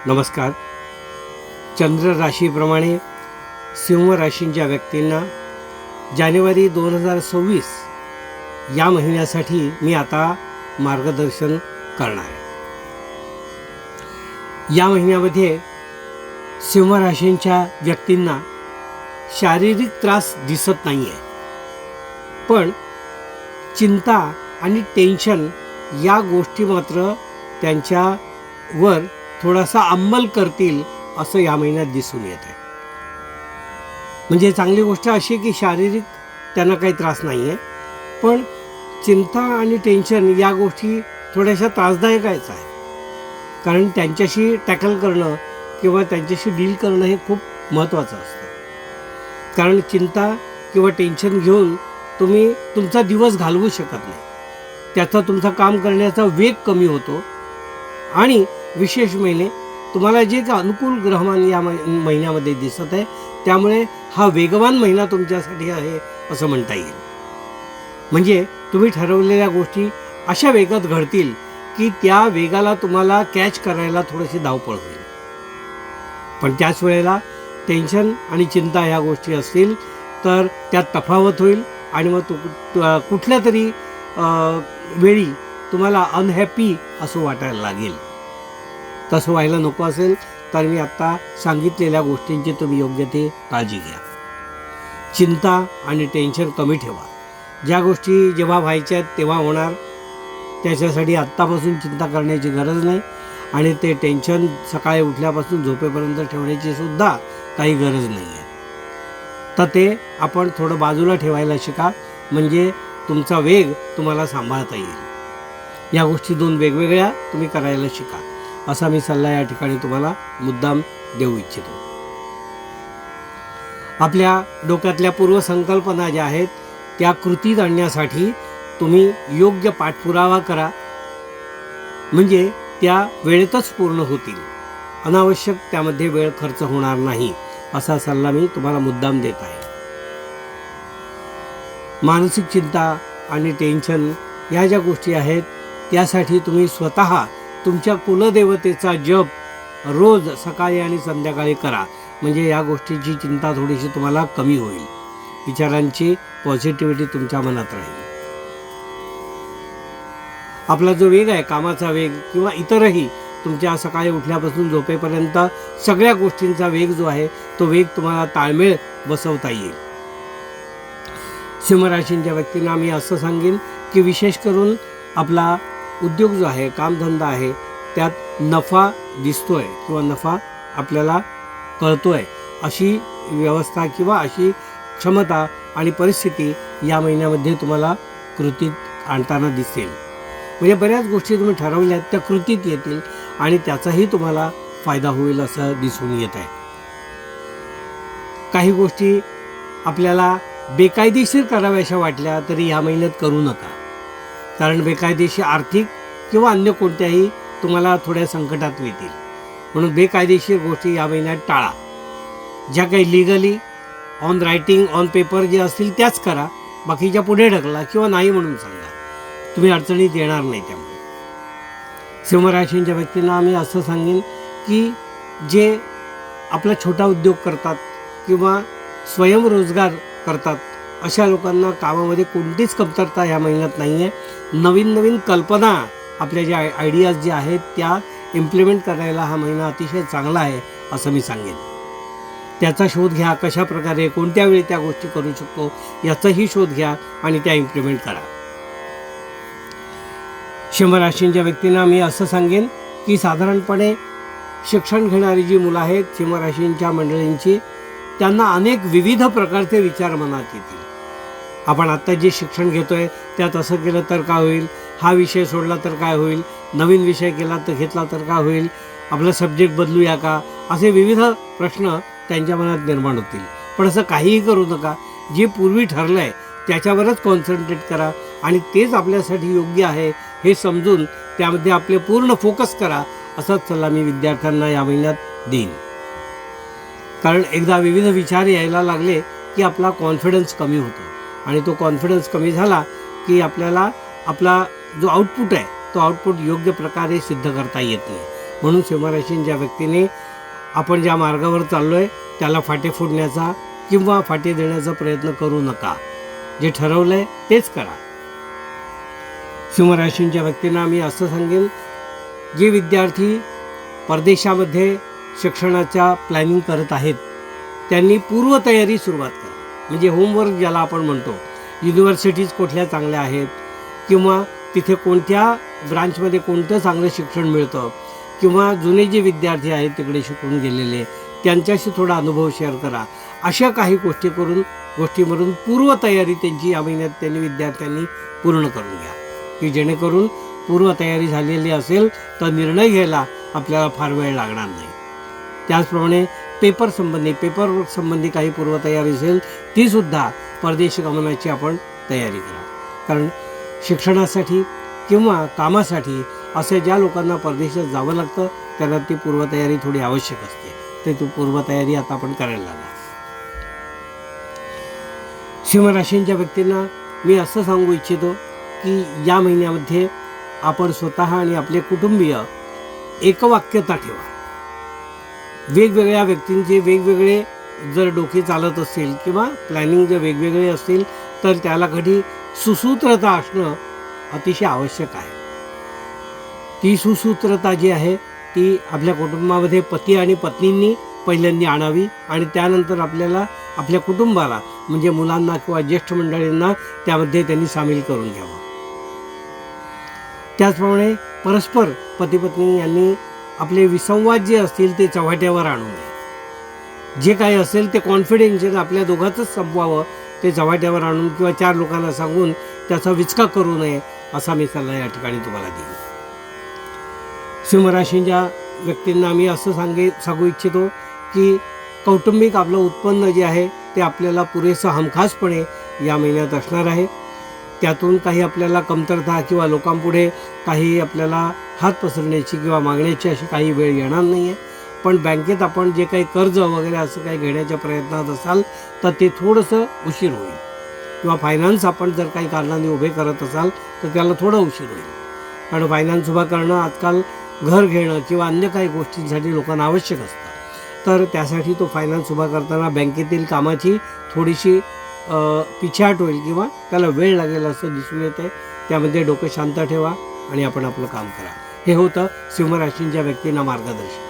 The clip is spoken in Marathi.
नमस्कार. चंद्र राशीप्रमाणे सिंह राशींच्या व्यक्तींना जानेवारी 2026 या महिन्यासाठी मी आता मार्गदर्शन करणार आहे. या महिन्यामध्ये सिंह राशींच्या व्यक्तींना शारीरिक त्रास दिसत नाही आहे, पण चिंता आणि टेन्शन या गोष्टी मात्र त्यांच्यावर थोडासा अंमल करतील असं या महिन्यात दिसून येत आहे. म्हणजे चांगली गोष्ट अशी की शारीरिक त्यांना काही त्रास नाही आहे, पण चिंता आणि टेन्शन या गोष्टी थोड्याशा त्रासदायकच आहे. कारण त्यांच्याशी टॅकल करणं किंवा त्यांच्याशी डील करणं हे खूप महत्त्वाचं असतं. कारण चिंता किंवा टेन्शन घेऊन तुम्ही तुमचा दिवस घालवू शकत नाही. त्याचा तुमचा काम करण्याचा वेग कमी होतो आणि विशेष महिने तुम्हाला जे का अनुकूल ग्रहमान या महिन्यामध्ये दिसत आहे, त्यामुळे हा वेगवान महिना तुमच्यासाठी आहे असं म्हणता येईल. म्हणजे तुम्ही ठरवलेल्या गोष्टी अशा वेगात घडतील की त्या वेगाला तुम्हाला कॅच करायला थोडीशी धावपळ होईल. पण त्याच वेळेला टेन्शन आणि चिंता ह्या गोष्टी असतील तर त्यात तफावत होईल आणि मग कुठल्या तरी वेळी तुम्हाला अनहॅपी असं वाटायला लागेल. तसं व्हायला नको असेल तर मी आत्ता सांगितलेल्या गोष्टींची तुम्ही योग्य ते काळजी घ्या. चिंता आणि टेन्शन कमी ठेवा. ज्या गोष्टी जेव्हा व्हायच्या आहेत तेव्हा होणार, त्याच्यासाठी आत्तापासून चिंता करण्याची गरज नाही. आणि ते टेन्शन सकाळी उठल्यापासून झोपेपर्यंत ठेवण्याची सुद्धा काही गरज नाही आहे. तर ते आपण थोडं बाजूला ठेवायला शिका, म्हणजे तुमचा वेग तुम्हाला सांभाळता येईल. या गोष्टी दोन वेगवेगळ्या तुम्ही करायला शिका, असा मी सल्ला या ठिकाणी तुम्हाला मुद्दाम देऊ इच्छितो. आपल्या डोक्यातल्या पूर्वसंकल्पना ज्या आहेत त्या कृतीत आणण्यासाठी तुम्ही योग्य पाठपुरावा करा, म्हणजे त्या वेळेतच पूर्ण होतील. अनावश्यक त्यामध्ये वेळ खर्च होणार नाही, असा सल्ला मी तुम्हाला मुद्दाम देत आहे. मानसिक चिंता आणि टेन्शन ह्या ज्या गोष्टी आहेत त्यासाठी तुम्ही स्वतः तुमच्या कुलदेवतेचा जप रोज सकाळी आणि संध्याकाळी करा, म्हणजे या गोष्टीची चिंता थोडीशी तुम्हाला कमी होईल. विचारांची पॉझिटिव्हिटी तुमच्या मनात राहील. आपला जो वेग आहे, कामाचा वेग किंवा इतरही तुमच्या सकाळी उठल्यापासून झोपेपर्यंत सगळ्या गोष्टींचा वेग जो आहे तो वेग तुम्हाला ताळमेळ बसवता येईल. सिंहराशींच्या व्यक्तींना मी असं सांगेन की विशेष करून आपला उद्योग जो आहे, कामधंदा आहे, त्यात नफा दिसतोय किंवा नफा आपल्याला कळतोय अशी व्यवस्था किंवा अशी क्षमता आणि परिस्थिती या महिन्यामध्ये तुम्हाला कृतीत आणताना दिसेल. म्हणजे बऱ्याच गोष्टी तुम्ही ठरवल्यात त्या कृतीत येतील आणि त्याचाही तुम्हाला फायदा होईल असं दिसून येत आहे. काही गोष्टी आपल्याला बेकायदेशीर कराव्याशा वाटल्या तरी या महिन्यात करू नका, कारण बेकायदेशीर आर्थिक किंवा अन्य कोणत्याही तुम्हाला थोड्या संकटात येतील. म्हणून बेकायदेशीर गोष्टी या महिन्यात टाळा. ज्या काही legally on writing on paper जे असतील त्याच करा, बाकीच्या पुढे ढकला किंवा नाही म्हणून सांगा. तुम्ही अडचणीत येणार नाही. त्यामुळे सिंहराशींच्या व्यक्तींना आम्ही असं सांगेन की जे आपला छोटा उद्योग करतात किंवा स्वयंरोजगार करतात अशा लोकांना कामामध्ये कोणतीच कमतरता या महिन्यात नाही आहे. नवीन नवीन कल्पना, आपल्या ज्या आयडियाज ज्या आहेत त्या इम्प्लिमेंट करायला हा महिना अतिशय चांगला आहे असं मी सांगेन. त्याचा शोध घ्या, कशा प्रकारे कोणत्या वेळी त्या गोष्टी करू शकतो याचाही शोध घ्या आणि त्या इम्प्लिमेंट करा. सिंहराशींच्या व्यक्तींना मी असं सांगेन की साधारणपणे शिक्षण घेणारी जी मुलं आहेत सिंहराशींच्या मंडळींची, त्यांना अनेक विविध प्रकारचे विचार मनात येतील. आपण आत्ता जे शिक्षण घेतोय त्यात असं केलं तर काय होईल, हा विषय सोडला तर काय होईल, नवीन विषय घेतला तर काय होईल, आपला सब्जेक्ट बदलूया का, असे विविध प्रश्न त्यांच्या मनात निर्माण होतील. पण असं काहीही करू नका. जे पूर्वी ठरलं आहे त्याच्यावरच कॉन्सन्ट्रेट करा आणि तेच आपल्यासाठी योग्य आहे हे समजून त्यामध्ये आपले पूर्ण फोकस करा, असाच सल्ला मी विद्यार्थ्यांना या महिन्यात देईन. कारण एकदा विविध विचार यायला लागले की आपला कॉन्फिडन्स कमी होतो आणि तो कॉन्फिडन्स कमी झाला की आपल्याला आपला जो आउटपुट आहे तो आउटपुट योग्य प्रकारे सिद्ध करता येत नाही. म्हणून सिंहराशींच्या व्यक्तीने आपण ज्या मार्गावर चाललो आहे त्याला फाटे फोडण्याचा किंवा फाटे देण्याचा प्रयत्न करू नका. जे ठरवलं आहे तेच करा. सिंहराशींच्या व्यक्तींना मी असं सांगेन, जे विद्यार्थी परदेशामध्ये शिक्षणाच्या प्लॅनिंग करत आहेत त्यांनी पूर्वतयारी सुरुवात करा. म्हणजे होमवर्क ज्याला आपण म्हणतो, युनिव्हर्सिटीज कुठल्या चांगल्या आहेत किंवा तिथे कोणत्या ब्रांचमध्ये कोणतं चांगलं शिक्षण मिळतं किंवा जुने जे विद्यार्थी आहेत तिकडे शिकून गेलेले त्यांच्याशी थोडा अनुभव शेअर करा. अशा काही गोष्टीवरून पूर्वतयारी त्यांची या महिन्यात विद्यार्थ्यांनी पूर्ण करून घ्या, की जेणेकरून पूर्वतयारी झालेली असेल तर निर्णय घ्यायला आपल्याला फार वेळ लागणार नाही. त्याचप्रमाणे पेपरवर्क संबंधी काही पूर्वतयारी असेल तीसुद्धा परदेश गमनाची आपण तयारी करा. कारण शिक्षणासाठी किंवा कामासाठी असे ज्या लोकांना परदेशात जावं लागतं त्यांना ती पूर्वतयारी थोडी आवश्यक असते. ते ती पूर्वतयारी आता आपण करायला लागणार. सिंहराशींच्या व्यक्तींना मी असं सांगू इच्छितो की या महिन्यामध्ये आपण स्वतः आणि आपले कुटुंबीय एकवाक्यता ठेवा. वेगवेगळ्या व्यक्तींचे वेगवेगळे जर डोके चालत असतील किंवा प्लॅनिंग जर वेगवेगळे असतील तर त्याला कधी सुसूत्रता असणं अतिशय आवश्यक आहे. ती सुसूत्रता जी आहे ती आपल्या कुटुंबामध्ये पती आणि पत्नींनी पहिल्यांदा आणावी आणि त्यानंतर आपल्याला आपल्या कुटुंबाला म्हणजे मुलांना किंवा ज्येष्ठ मंडळींना त्यामध्ये त्यांनी सामील करून घ्यावं. त्याचप्रमाणे परस्पर पती पत्नी यांनी आपले विसंवाद जे असतील ते चव्हाट्यावर आणू नये. जे काही असेल ते कॉन्फिडेन्शियल आपल्या दोघांचंच संपवावं. ते चव्हाट्यावर आणून किंवा 4 लोकांना सांगून त्याचा विचका करू नये असा मी सल्ला या ठिकाणी तुम्हाला देईन. सिंहराशींच्या व्यक्तींना मी असं सांगू इच्छितो की कौटुंबिक आपलं उत्पन्न जे आहे ते आपल्याला पुरेसं हमखासपणे या महिन्यात असणार आहे. त्यातून काही आपल्याला कमतरता किंवा लोकांपुढे काही आपल्याला हात पसरण्याची किंवा मागण्याची अशी काही वेळ येणार नाही आहे. पण बँकेत आपण जे काही कर्ज वगैरे असं काही घेण्याच्या प्रयत्नात असाल तर ते थोडंसं उशीर होईल किंवा फायनान्स आपण जर काही कारणाने उभे करत असाल तर त्याला थोडं उशीर होईल. कारण फायनान्स उभा करणं आजकाल घर घेणं किंवा अन्य काही गोष्टींसाठी लोकांना आवश्यक असतं. तर त्यासाठी तो फायनान्स उभा करताना बँकेतील कामाची थोडीशी पिछाट होईल किंवा त्याला वेळ लागेल असं दिसून येते. त्यामध्ये डोकं शांत ठेवा आणि आपण आपलं काम करा. हे होतं सिंहराशींच्या व्यक्तींना मार्गदर्शन.